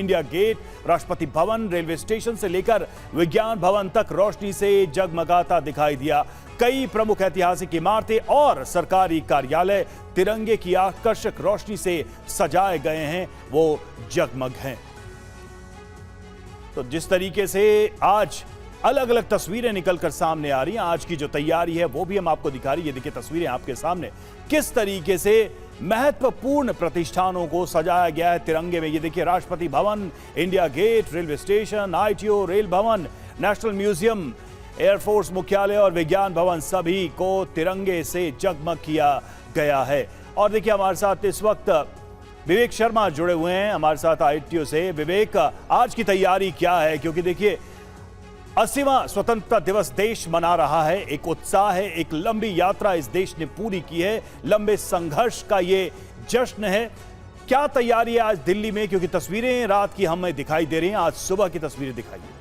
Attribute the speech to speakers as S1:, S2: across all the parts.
S1: India gate, Rashtrapati Bhavan, railway station से लेकर विज्ञान भवन तक रोशनी से जगमगाता दिखाई दिया। कई प्रमुख ऐतिहासिक इमारतें और सरकारी कार्यालय तिरंगे की आकर्षक रोशनी से सजाए गए हैं, वो जगमग हैं। तो जिस तरीके से आज अलग अलग तस्वीरें निकलकर सामने आ रही हैं, आज की जो तैयारी है वो भी हम आपको दिखा रही है। ये देखिए तस्वीरें आपके सामने, किस तरीके से महत्वपूर्ण प्रतिष्ठानों को सजाया गया है तिरंगे में। ये देखिए Rashtrapati Bhavan, India Gate, railway station, ITO, rail Bhavan, National Museum, air force मुख्यालय और विज्ञान भवन, सभी को तिरंगे से जगमग किया गया है। और देखिए हमारे साथ इस वक्त विवेक शर्मा जुड़े हुए हैं हमारे साथ आईटीओ से। विवेक, आज की तैयारी क्या है? क्योंकि देखिए 80वां स्वतंत्रता दिवस देश मना रहा है, एक उत्साह है, एक लंबी यात्रा इस देश ने पूरी की है, लंबे संघर्ष का ये जश्न है। क्या तैयारी है आज दिल्ली में? क्योंकि तस्वीरें रात की हमें दिखाई दे रही हैं, आज सुबह की तस्वीरें दिखाइए।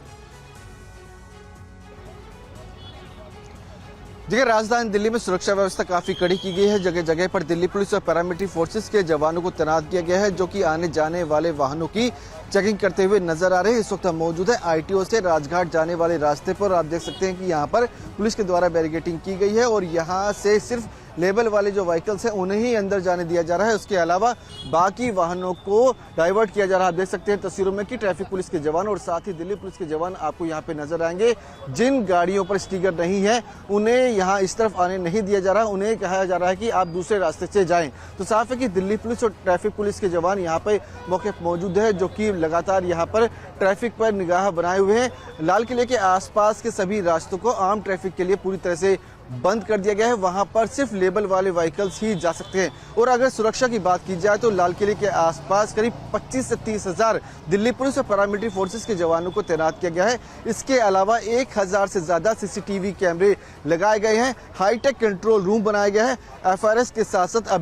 S2: देखिए, राजधानी दिल्ली में सुरक्षा व्यवस्था काफी कड़ी की गई है। जगह जगह पर दिल्ली पुलिस और पैरामिलिट्री फोर्सेस के जवानों को तैनात किया गया है, जो कि आने जाने वाले वाहनों की चेकिंग करते हुए नजर आ रहे हैं। इस वक्त हम मौजूद है आईटीओ से राजघाट जाने वाले रास्ते पर। आप देख सकते हैं कि यहाँ पर पुलिस के द्वारा बैरिकेडिंग की गई है और यहाँ से सिर्फ लेबल वाले जो व्हीकल्स हैं उन्हें ही अंदर जाने दिया जा रहा है। उसके अलावा बाकी वाहनों को डाइवर्ट किया जा रहा है। आप देख सकते हैं तस्वीरों में कि ट्रैफिक पुलिस के जवान और साथ ही दिल्ली पुलिस के जवान आपको यहाँ पे नजर आएंगे। जिन गाड़ियों पर स्टिकर नहीं है उन्हें यहाँ इस तरफ आने नहीं दिया जा रहा, उन्हें कहा जा रहा है कि आप दूसरे रास्ते से जाएं। तो साफ है कि दिल्ली पुलिस और ट्रैफिक पुलिस के जवान यहाँ पे मौके पर मौजूद है, जो कि लगातार यहाँ पर ट्रैफिक पर निगाह बनाए हुए हैं। लाल किले के आसपास के सभी रास्तों को आम ट्रैफिक के लिए पूरी तरह से बंद कर दिया गया है। वहां पर सिर्फ लेबल वाले व्हीकल्स ही जा सकते हैं। और अगर सुरक्षा की बात की जाए तो लाल किले के आसपास करीब 25 से 30 हजार दिल्ली पुलिस और पैरामिलिट्री फोर्सेस के जवानों को तैनात किया गया है। इसके अलावा 1000 से ज्यादा सीसीटीवी कैमरे लगाए गए हैं। हाईटेक कंट्रोल रूम बनाया गया है। एफआरएस के साथ साथ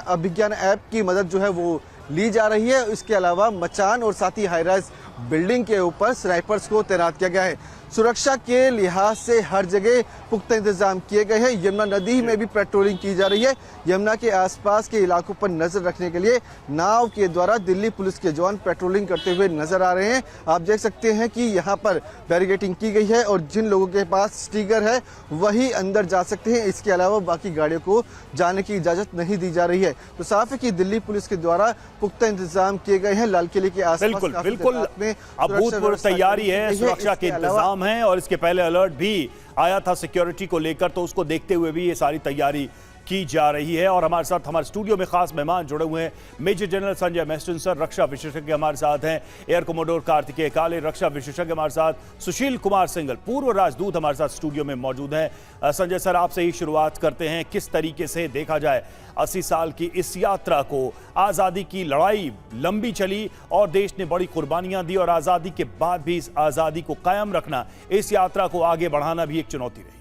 S2: अभिज्ञान ऐप की मदद जो है वो ली जा रही है। इसके अलावा मचान और साथ ही हाईराइज बिल्डिंग के ऊपर स्नाइपर्स को तैनात किया गया है। सुरक्षा के लिहाज से हर जगह पुख्ता इंतजाम किए गए हैं। यमुना नदी में भी पेट्रोलिंग की जा रही है। यमुना के आसपास के इलाकों पर नजर रखने के लिए नाव के द्वारा दिल्ली पुलिस के जवान पेट्रोलिंग करते हुए नजर आ रहे हैं। आप देख सकते हैं कि यहाँ पर बैरिकेडिंग की गई है और जिन लोगों के पास स्टिकर है वही अंदर जा सकते हैं। इसके अलावा बाकी गाड़ियों को जाने की इजाजत नहीं दी जा रही है। तो साफ है कि दिल्ली पुलिस के द्वारा पुख्ता इंतजाम किए गए हैं। लाल किले के आसपास
S1: बिल्कुल अभूतपूर्व तैयारी है, सुरक्षा के इंतजाम है और इसके पहले अलर्ट भी आया था सिक्योरिटी को लेकर, तो उसको देखते हुए भी ये सारी तैयारी की जा रही है। और हमारे साथ हमारे स्टूडियो में खास मेहमान जुड़े हुए हैं। Major general Sanjay Mestan sir, रक्षा विशेषज्ञ हमारे साथ हैं। एयर कमोडोर कार्तिकेय काले, रक्षा विशेषज्ञ हमारे साथ। सुशील कुमार सिंघल, पूर्व राजदूत हमारे साथ स्टूडियो में मौजूद हैं। संजय सर, आपसे ही शुरुआत करते हैं। किस तरीके से देखा जाए 80 साल की इस यात्रा को? आज़ादी की लड़ाई लंबी चली और देश ने बड़ी कुर्बानियां दी और आज़ादी के बाद भी इस आज़ादी को कायम रखना, इस यात्रा को आगे बढ़ाना भी एक चुनौती रही।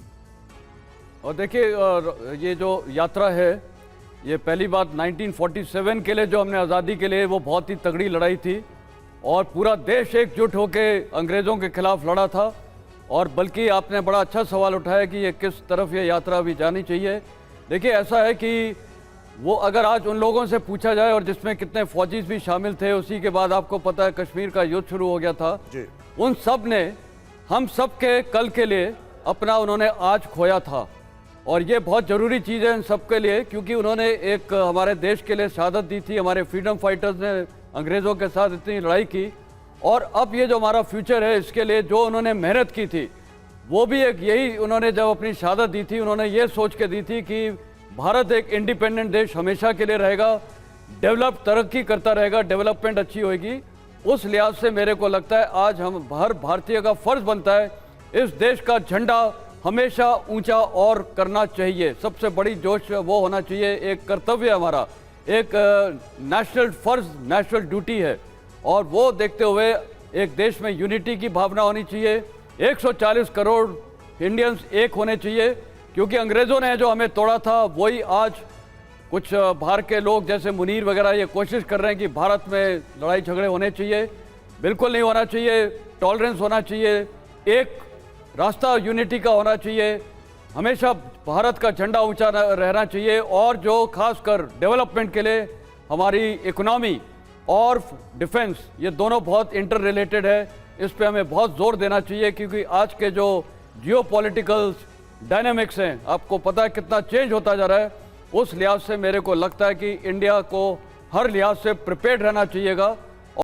S3: और देखिए, ये जो यात्रा है, ये पहली बात 1947 के लिए जो हमने आज़ादी के लिए वो बहुत ही तगड़ी लड़ाई थी और पूरा देश एकजुट होकर अंग्रेज़ों के खिलाफ लड़ा था। और बल्कि आपने बड़ा अच्छा सवाल उठाया कि ये किस तरफ ये यात्रा भी जानी चाहिए। देखिए, ऐसा है कि वो अगर आज उन लोगों से पूछा जाए, और जिसमें कितने फौजी भी शामिल थे, उसी के बाद आपको पता है कश्मीर का युद्ध शुरू हो गया था, उन सब ने हम सब के कल के लिए अपना उन्होंने आज खोया था। और ये बहुत ज़रूरी चीज़ है इन सब के लिए, क्योंकि उन्होंने एक हमारे देश के लिए शहादत दी थी। हमारे फ्रीडम फाइटर्स ने अंग्रेज़ों के साथ इतनी लड़ाई की और अब ये जो हमारा फ्यूचर है इसके लिए जो उन्होंने मेहनत की थी, वो भी एक यही उन्होंने जब अपनी शहादत दी थी, उन्होंने ये सोच के दी थी कि भारत एक इंडिपेंडेंट देश हमेशा के लिए रहेगा, डेवलप तरक्की करता रहेगा, डेवलपमेंट अच्छी होगी। उस लिहाज से मेरे को लगता है आज हम हर भारतीय का फ़र्ज़ बनता है इस देश का झंडा हमेशा ऊंचा और करना चाहिए। सबसे बड़ी जोश वो होना चाहिए, एक कर्तव्य हमारा, एक नेशनल फ़र्ज़, नेशनल ड्यूटी है। और वो देखते हुए एक देश में यूनिटी की भावना होनी चाहिए। 140 करोड़ इंडियंस एक होने चाहिए, क्योंकि अंग्रेज़ों ने जो हमें तोड़ा था वही आज कुछ बाहर के लोग जैसे मुनीर वगैरह ये कोशिश कर रहे हैं कि भारत में लड़ाई झगड़े होने चाहिए। बिल्कुल नहीं होना चाहिए। टॉलरेंस होना चाहिए, एक रास्ता यूनिटी का होना चाहिए। हमेशा भारत का झंडा ऊंचा रहना चाहिए और जो खासकर डेवलपमेंट के लिए हमारी इकोनॉमी और डिफेंस, ये दोनों बहुत इंटर रिलेटेड है। इस पे हमें बहुत जोर देना चाहिए क्योंकि आज के जो जियोपॉलिटिकल डायनामिक्स हैं, आपको पता है कितना चेंज होता जा रहा है। उस लिहाज से मेरे को लगता है कि इंडिया को हर लिहाज से प्रिपेयर्ड रहना चाहिएगा